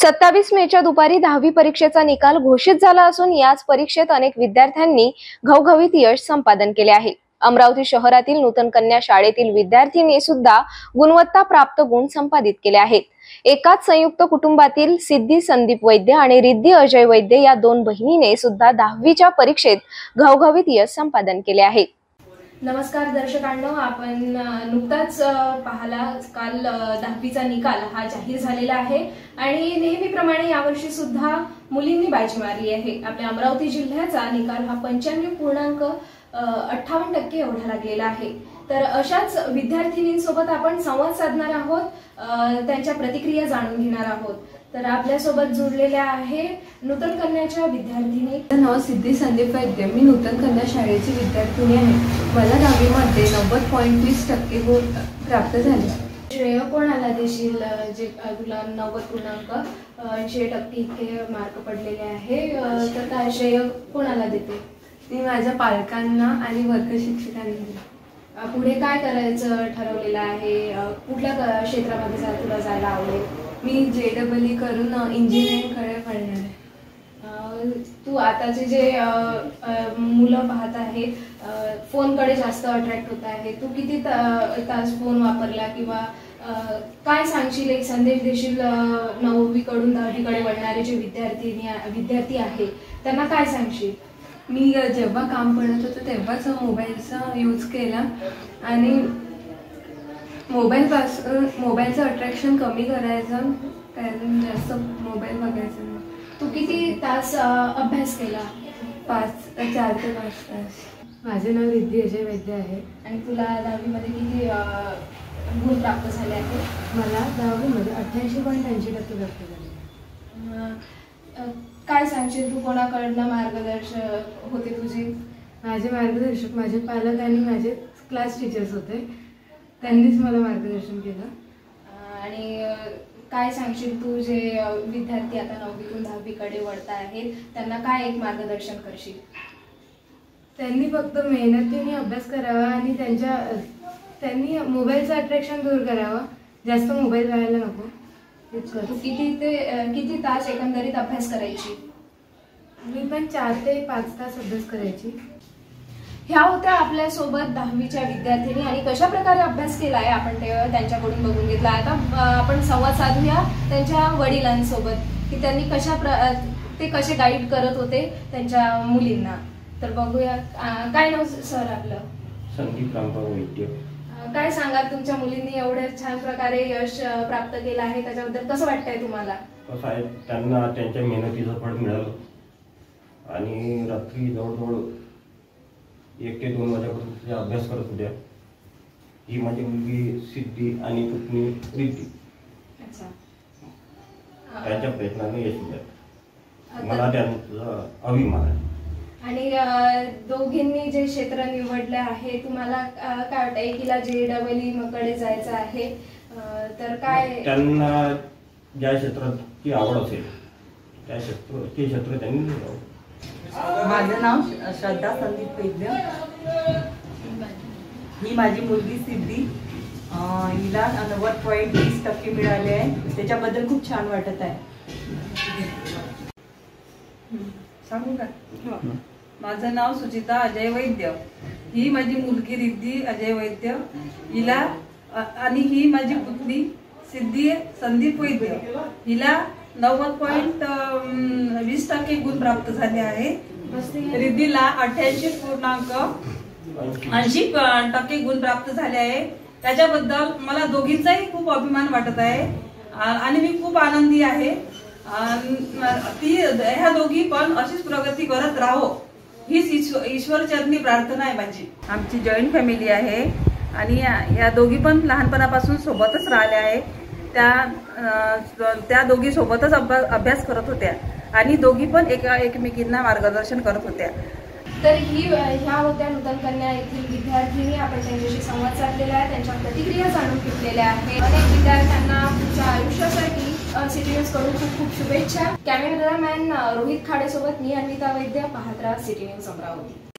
27 मेच्या दुपारी 10वी परीक्षेचा निकाल घोषित झाला असून याच परीक्षेत अनेक विद्यार्थ्यांनी घवघवीत यश संपादन केले आहे। अमरावती शहरातील नूतन कन्या शाळेतील विद्यार्थ्यांनी सुद्धा गुणवत्ता प्राप्त गुण संपादित केले आहेत। एकाच संयुक्त कुटुंबातील सिद्धी संदीप वैद्य आणि रिद्धी अजय वैद्य या दोन बहिणीने सुद्धा 10वीच्या परीक्षेत घवघवीत यश संपादन केले आहे। नमस्कार दर्शकांनो, आपण नुकताच पाहला काल 10वीचा निकाल हा जाहीर झालेला आहे आणि नेहमीप्रमाणे यावर्षी सुद्धा मुलींनी बाजी मारली आहे। आपल्या अमरावती जिल्ह्याचा निकाल हा 95.58% एवढा लागलेला आहे। तर अशाच विद्यार्थिनींसोबत आपण संवाद साधणार आहोत, त्यांच्या प्रतिक्रिया जाणून घेणार आहोत। तर आपल्या सोबत जुळलेल्या आहे नूतन कन्याच्या विद्यार्थिनी। नाव सिद्धी संदीप वैद्य, मी नूतन कन्या शाळेची विद्यार्थिनी आहे। मला 10वी मध्ये 90.20% गुण प्राप्त झाले। श्रेय कोणाला देशील जे तुला 90.80% इतके मार्क पडलेले आहे, तर काय श्रेय कोणाला देते? मी माझ्या पालकांना आणि वर्ग शिक्षकांना दिले। पुढे काय करायचं ठरवलेलं आहे? कुठल्या क्षेत्रामध्ये तुला जायला आवडेल? मी JEE करून इंजिनिअरिंगकडे वळणार आहे। तू आताचे जे मुलं पाहत आहेत फोनकडे जास्त अट्रॅक्ट होत आहे, तू किती तास फोन वापरला किंवा काय सांगशील, एक संदेश देशील 9वी कडून 10वी कडे वळणारे जे विद्यार्थी आहे त्यांना काय सांगशील? मी जेव्हा काम करत होतो तेव्हाच मोबाईलचा यूज केला आणि मोबाईलचं अट्रॅक्शन कमी करायचं, कारण जास्त मोबाईल बघायचा नाही। तू किती तास अभ्यास केला? 4 ते 5 तास। माझे नाव रिद्धी अजय वैद्य आहे। आणि तुला 10वी मध्ये किती गुण प्राप्त झाले आहेत? मला 10वी मध्ये 88.80% प्राप्त झाले। काय सांगशील, तू कोणाकडनं मार्गदर्शक होते तुझे? माझे मार्गदर्शक माझे पालक आणि माझे क्लास टीचर्स होते, त्यांनीच मला मार्गदर्शन केलं। आणि काय सांगशील, तू जे विद्यार्थी आता 9वीतून 10वी कडे वळत आहेत त्यांना काय एक मार्गदर्शन करशील? त्यांनी फक्त मेहनतीने अभ्यास करावा आणि त्यांनी मोबाईलचं अट्रॅक्शन दूर करावा, जास्त मोबाईल पाहायला नको। तू किती तास एकंदरीत अभ्यास करायची? मी पण 4 ते 5 तास अभ्यास करायची। ह्या होत्या आपल्या सोबत 10वीच्या विद्यार्थिनी आणि कशा प्रकारे अभ्यास केलाय आपण त्यांच्याकडून बघून घेतला। आता आपण संवाद साधूया त्यांच्या वडिलांसोबत की त्यांनी ते कसे गाईड करत होते त्यांच्या मुलींना। तर बघूया, काय नाव सर आपलं? संदीप रामभाऊ वैद्य। काय सांगा, तुमच्या मुलींनी एवढे छान प्रकारे यश प्राप्त केलं आहे, त्याच्याबद्दल कसं वाटतंय तुम्हाला? कसं आहे, त्यांना त्यांच्या मेहनतीचं फळ मिळालं आणि रात्री जवळजवळ 1 ते 2 वाजेपर्यंत ते अभ्यास करत होत्या। ही माझी मुलगी सिद्धी आणि पत्नी रिद्धी। अच्छा, त्यांच्या प्रयत्नाने यश मिळालं, मला त्यांचा अभिमान आहे। आणि दोघींनी जे क्षेत्र निवडले आहे, तुम्हाला काय वाटतं? एकीला JEE कडे जायचं आहे, तर काय त्यांना ज्या क्षेत्राची आवड असेल ते क्षेत्र त्यांनी निवडावं। माझं नाव श्रद्धा संदीप वैद्य, ही माझी मुलगी सिद्धी, हिला 90.20% मिळाले आहे, त्याच्याबद्दल खूप छान वाटत आहे। सांगू का? माझं नाव सुचिता अजय वैद्य, ही माझी मुलगी रिद्धी अजय वैद्य, हिला आणि ही माझी पुतणी सिद्धी संदीप वैद्य, हिला 90.20% गुण प्राप्त झाले आहे। रिद्धीला 88.80% गुण प्राप्त झाले आहे। त्याच्याबद्दल मला दोघींचाही खूप अभिमान वाटत आहे आणि मी खूप आनंदी आहे। ह्या दोघी पण अशीच प्रगती करत राहो, हीच ईश्वर चरणी प्रार्थना आहे माझी। आमची जॉईंट फॅमिली आहे आणि या दोघी पण लहानपणापासून सोबतच राहिल्या आहे। त्या दोघी सोबतच अभ्यास करत होत्या आणि दोघी पण एकमेकींना मार्गदर्शन करत होत्या। तर ह्या होत्या नूतन कन्या येथील विद्यार्थिनी। आपण त्यांच्याशी संवाद साधलेला आहे, त्यांच्या प्रतिक्रिया जाणून घेतलेल्या आहेत। अनेक विद्यार्थ्यांना तुमच्या आयुष्यासाठी सिटी न्यूज कडून खूप खूप शुभेच्छा। कॅमेरामॅन रोहित खाडे सोबत मी अन्विता वैद्य, पाहत राहा सिटी न्यूज अमरावती।